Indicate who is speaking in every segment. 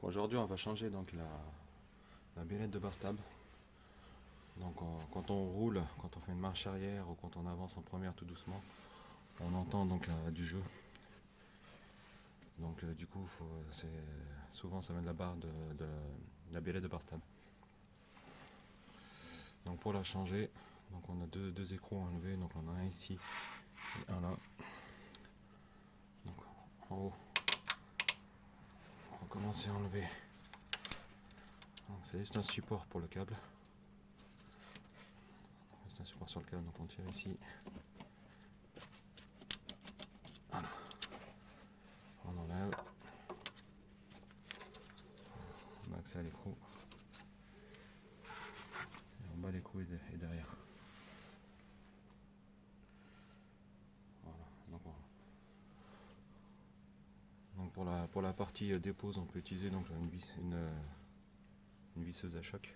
Speaker 1: Aujourd'hui, on va changer donc la billette de Barstab. Donc quand on roule, quand on fait une marche arrière ou quand on avance en première tout doucement, on entend donc du jeu. Donc du coup, souvent ça met de la barre de la billette de Barstab. Donc pour la changer, donc on a deux écrous à enlever. Donc on en a un ici et un là. Donc en haut, on va commencer à enlever. C'est juste un support pour le câble. C'est un support sur le câble, donc on tire ici. Voilà. On enlève. On a accès à l'écrou. Et en bas l'écrou est derrière. Voilà. Donc pour la partie dépose, on peut utiliser donc une visseuse à choc.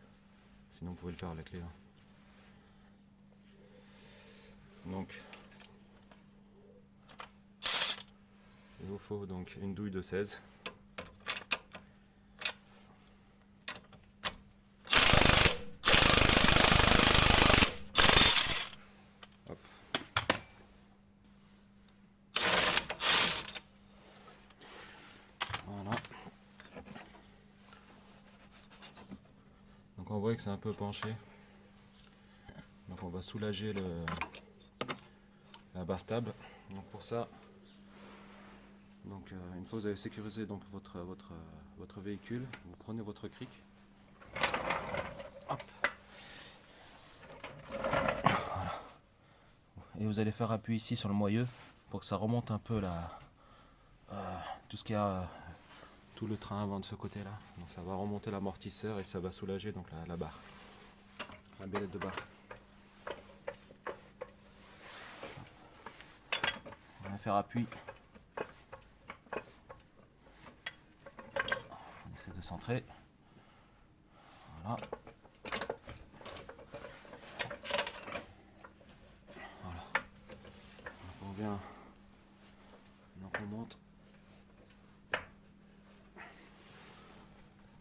Speaker 1: Sinon vous pouvez le faire à la clé. Donc il vous faut donc une douille de 16. Hop. Voilà. Donc on voit que c'est un peu penché. Donc on va soulager la Barstab. Donc pour ça, donc une fois que vous avez sécurisé donc votre véhicule, vous prenez votre cric. Hop. Voilà. Et vous allez faire appui ici sur le moyeu pour que ça remonte un peu tout ce qu'il y a, tout le train avant de ce côté là. Donc ça va remonter l'amortisseur et ça va soulager donc la barre, la billette de barre. On va faire appui. On essaie de centrer. Voilà. Voilà. Donc on vient. Donc on monte.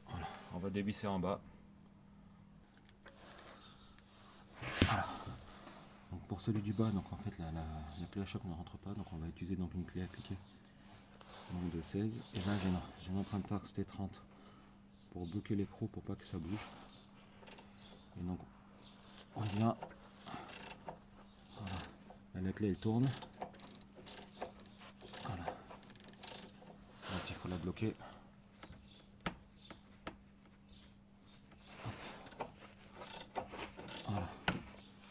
Speaker 1: Voilà. On va dévisser en bas. Voilà. Donc pour celui du bas, donc en fait la clé à choc ne rentre pas, donc on va utiliser donc une clé appliquée. Donc de 16. Et là j'ai une empreinte Torx T30 pour bloquer l'écrou pour pas que ça bouge. Et donc on vient. Voilà. Là, la clé elle tourne. Voilà. Donc il faut la bloquer. Voilà.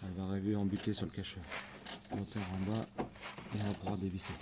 Speaker 1: Elle va arriver en buter sur le cache moteur en bas et on va pouvoir dévisser.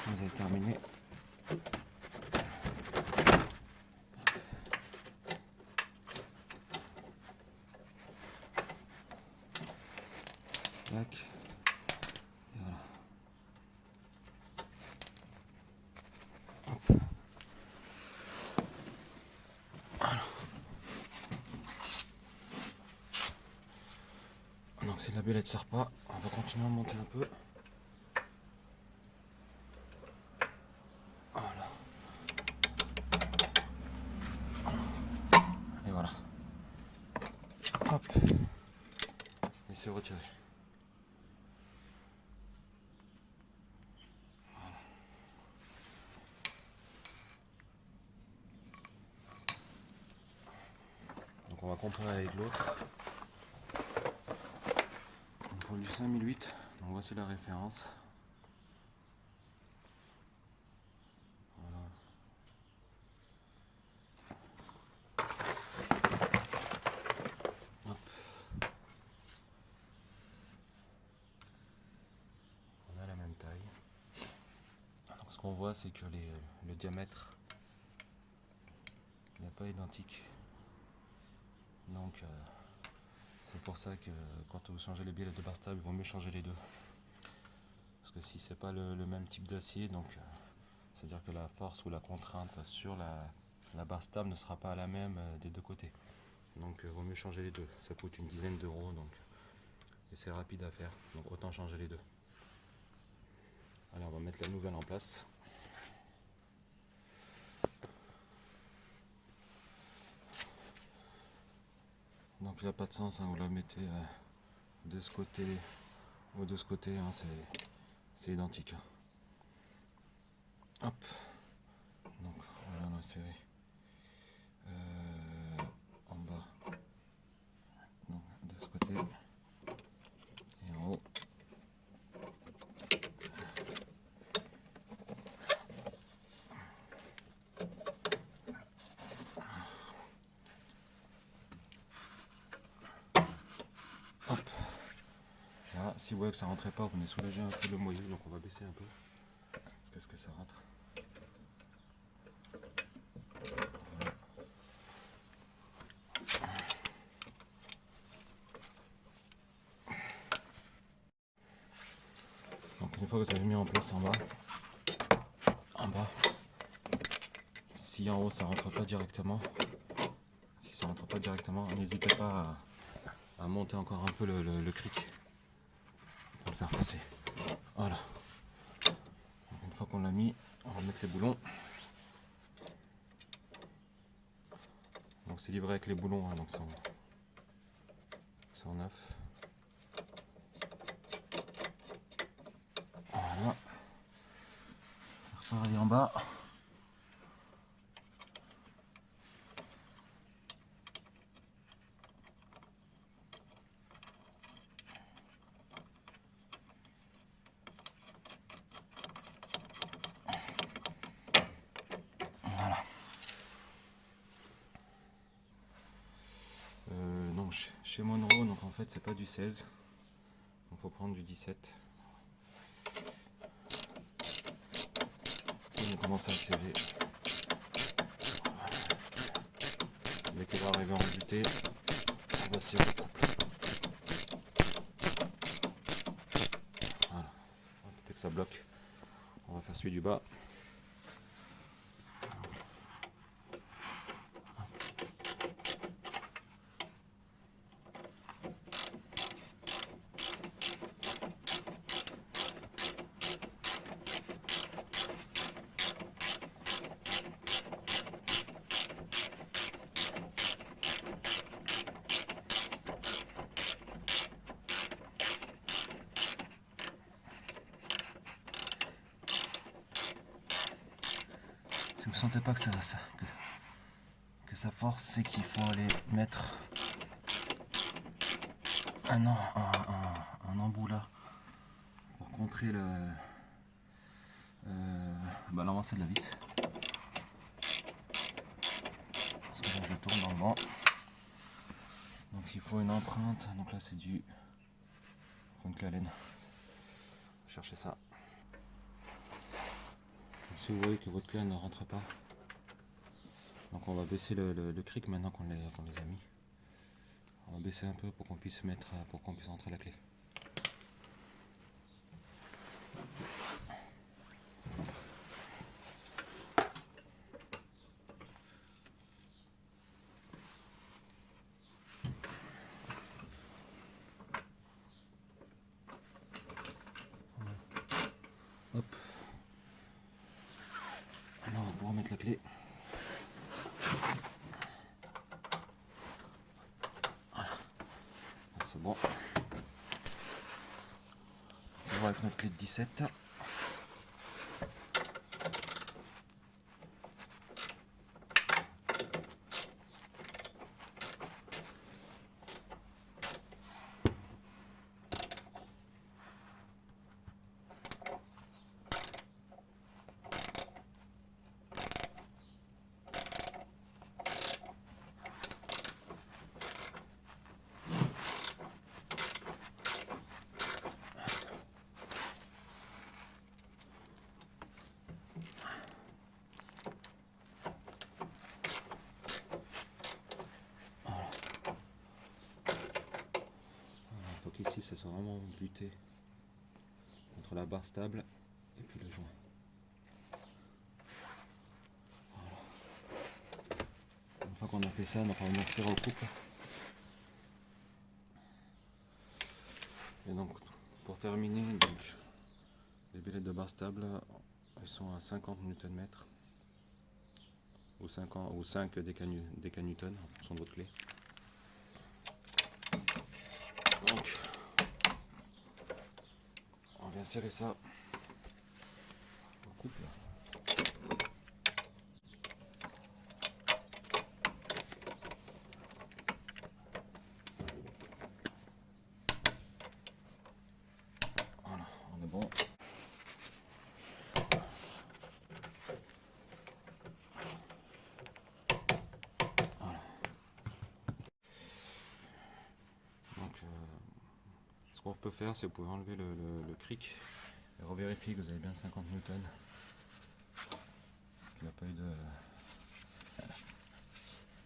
Speaker 1: Vous avez terminé. Tac. Et voilà. Hop. Alors. Donc si la billette ne sort pas, on va continuer à monter un peu. Voilà. Et voilà. Hop. Et c'est retiré. Voilà. Donc on va comparer avec l'autre. Pour du 5008, donc voici la référence. Voilà. Hop. qu'on voit, c'est que le diamètre n'est pas identique. Donc c'est pour ça que quand vous changez les billes de barre stable, il vaut mieux changer les deux. Parce que si c'est pas le même type d'acier, donc c'est-à-dire que la force ou la contrainte sur la barre stable ne sera pas la même des deux côtés. Donc il vaut mieux changer les deux. Ça coûte une dizaine d'euros, donc et c'est rapide à faire. Donc autant changer les deux. Alors on va mettre la nouvelle en place. Donc il n'y a pas de sens, hein, vous la mettez de ce côté ou de ce côté, hein, c'est identique. Hop. Donc on va l'insérer en bas, donc, de ce côté et en haut. Hop. Là, si vous voyez que ça rentrait pas, vous venez soulager un peu le moyeu, donc on va baisser un peu. Qu'est-ce que ça rentre? Donc une fois que vous avez mis en place en bas, si en haut ça rentre pas directement, n'hésitez pas à monter encore un peu le cric pour le faire passer. Voilà. Donc une fois qu'on l'a mis, on va mettre les boulons. Donc c'est livré avec les boulons, hein, donc sont neufs. Voilà. Pareil en bas. Voilà. Donc chez Monroe, donc en fait c'est pas du 16, donc faut prendre du 17. On commence à serrer. Dès qu'il va arriver en butée, on va serrer le couple. Voilà. Dès que ça bloque, on va faire celui du bas. Si vous ne sentez pas que ça force, c'est qu'il faut aller mettre un embout là pour contrer l'avancée de la vis. Parce que là je tourne dans le vent. Donc il faut une empreinte. Donc là c'est il faut une clé à laine. Cherchez ça. Si vous voyez que votre clé ne rentre pas, donc on va baisser le cric maintenant qu'on les a mis. On va baisser un peu pour qu'on puisse entrer la clé. Hop. Alors on va pouvoir mettre la clé. Voilà. C'est bon. On va avec notre clé de 17. faut vraiment buter entre la barre stable et puis le joint. Une fois qu'on a fait ça, on va venir serrer au couple. Et donc pour terminer, donc, les billettes de barre stable, elles sont à 50 Nm ou 5 décanewtons en fonction de votre clé. Donc on vient serrer ça au couple. Voilà, on est bon. Voilà. Donc ce qu'on peut faire, c'est vous pouvez enlever le cric et revérifier que vous avez bien 50 newtons, qu'il n'a pas eu de...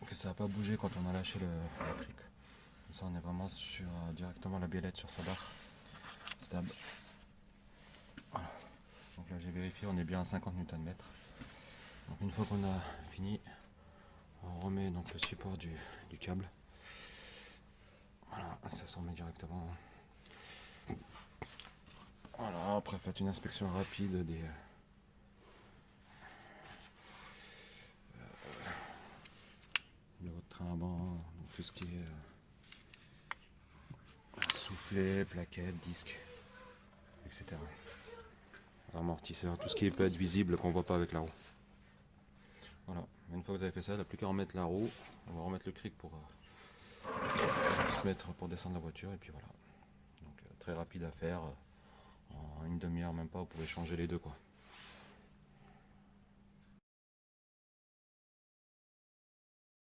Speaker 1: que ça n'a pas bougé quand on a lâché le cric. Comme ça on est vraiment sur directement la biellette sur sa barre stable. Voilà. Donc là j'ai vérifié, on est bien à 50 Nm. Donc une fois qu'on a fini, on remet donc le support du câble. Voilà, ça s'en met directement. Voilà, après faites une inspection rapide de votre train avant, donc tout ce qui est soufflet, plaquettes, disques, etc. Amortisseur, tout ce qui peut être visible qu'on voit pas avec la roue. Voilà, une fois que vous avez fait ça, il n'y a plus qu'à remettre la roue. On va remettre le cric pour se mettre pour descendre la voiture et puis voilà. Donc très rapide à faire, en une demi-heure même pas, vous pouvez changer les deux quoi.